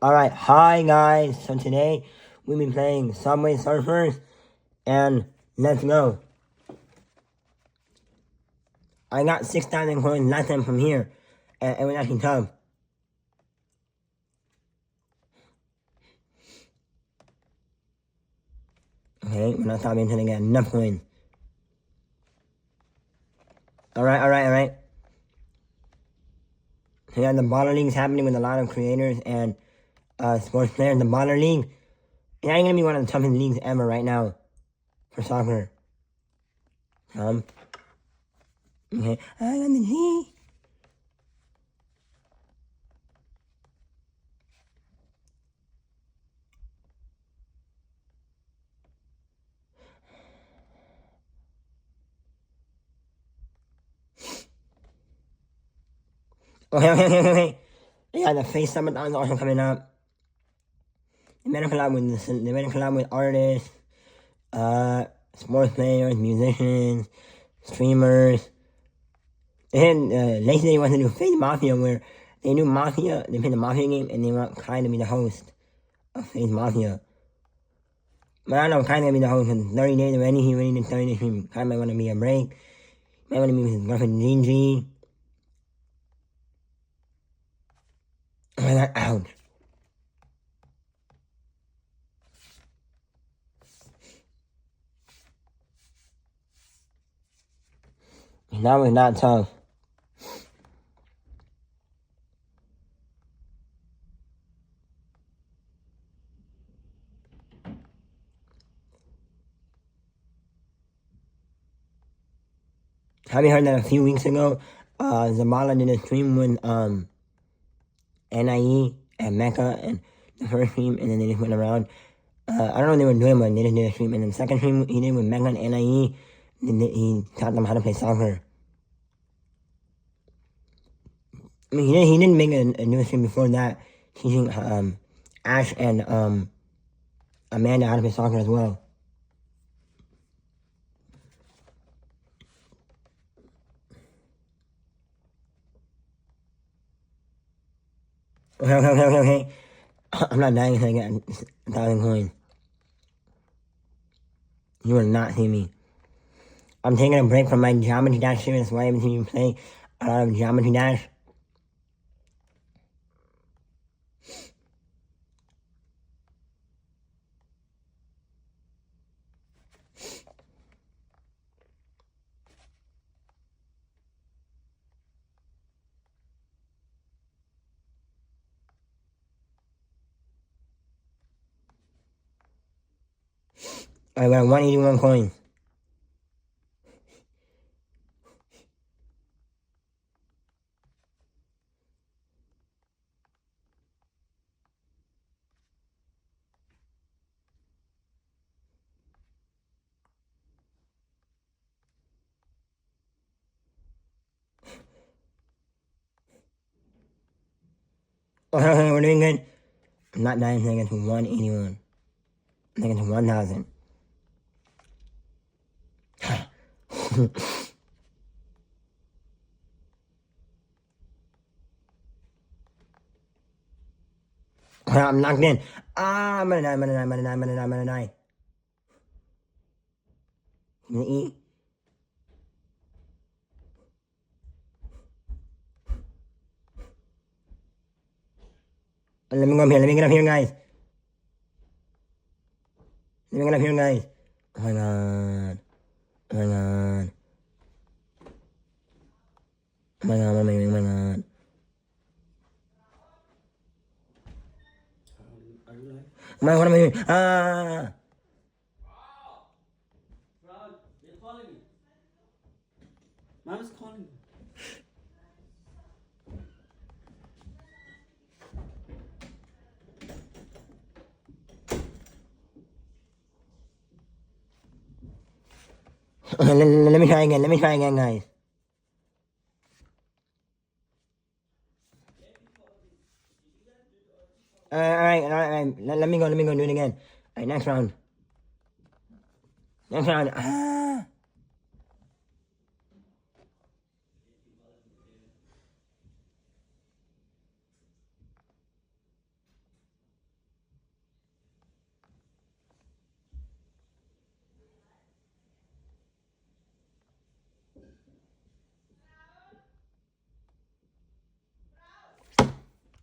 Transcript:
Alright, hi guys. So today we'll be playing Subway Surfers and let's go. I got 6,000 coins last time from here and it was actually tough. Okay, we're not stopping until I get enough coins. Alright. So yeah, the baller league's happening with a lot of creators and sports players. The baller league is actually gonna be one of the toughest leagues ever right now for soccer. Okay, I got the G. Okay. Yeah, the face summertime is also coming up. They made a collab with artists, sports players, musicians, streamers. And lately they want to do Fate Mafia where they do Mafia, they play the Mafia game and they want Kai to be the host of Fate Mafia. But I don't know, Kai gonna be the host in 30 days already, he already did 30 days stream. Kai might want to be a break. Might want to be with his girlfriend Gigi. Oh my god, ouch. That was not tough. Have you heard that a few weeks ago, Zabala did a stream with NIE and Mecca and the first stream, and then they just went around. I don't know what they were doing, but they just did a stream. And then the second stream he did with Mecca and NIE, he taught them how to play soccer. I mean, he didn't make a new stream before that, teaching Ash and Amanda how to play soccer as well. Okay. I'm not dying until I get 1,000 coins. You will not see me. I'm taking a break from my Geometry Dash series, that's why I haven't seen you play a lot of Geometry Dash. I got 181 coins. Okay, we're doing good. I'm not dying until I get to 181. I get to 1,000. I'm locked in. I'm gonna die. I'm gonna die. I'm gonna eat. Let me go up here. Let me get up here, guys. Let me get up here, guys. Oh my god. Oh my god. Oh my god. Oh my god. Oh my god, what am I doing? Ah! Rod, they're calling me. Mama's calling me. Okay, let me try again. Let me try again, guys. Alright. Let me go do it again. Alright, next round. Next round. Ah!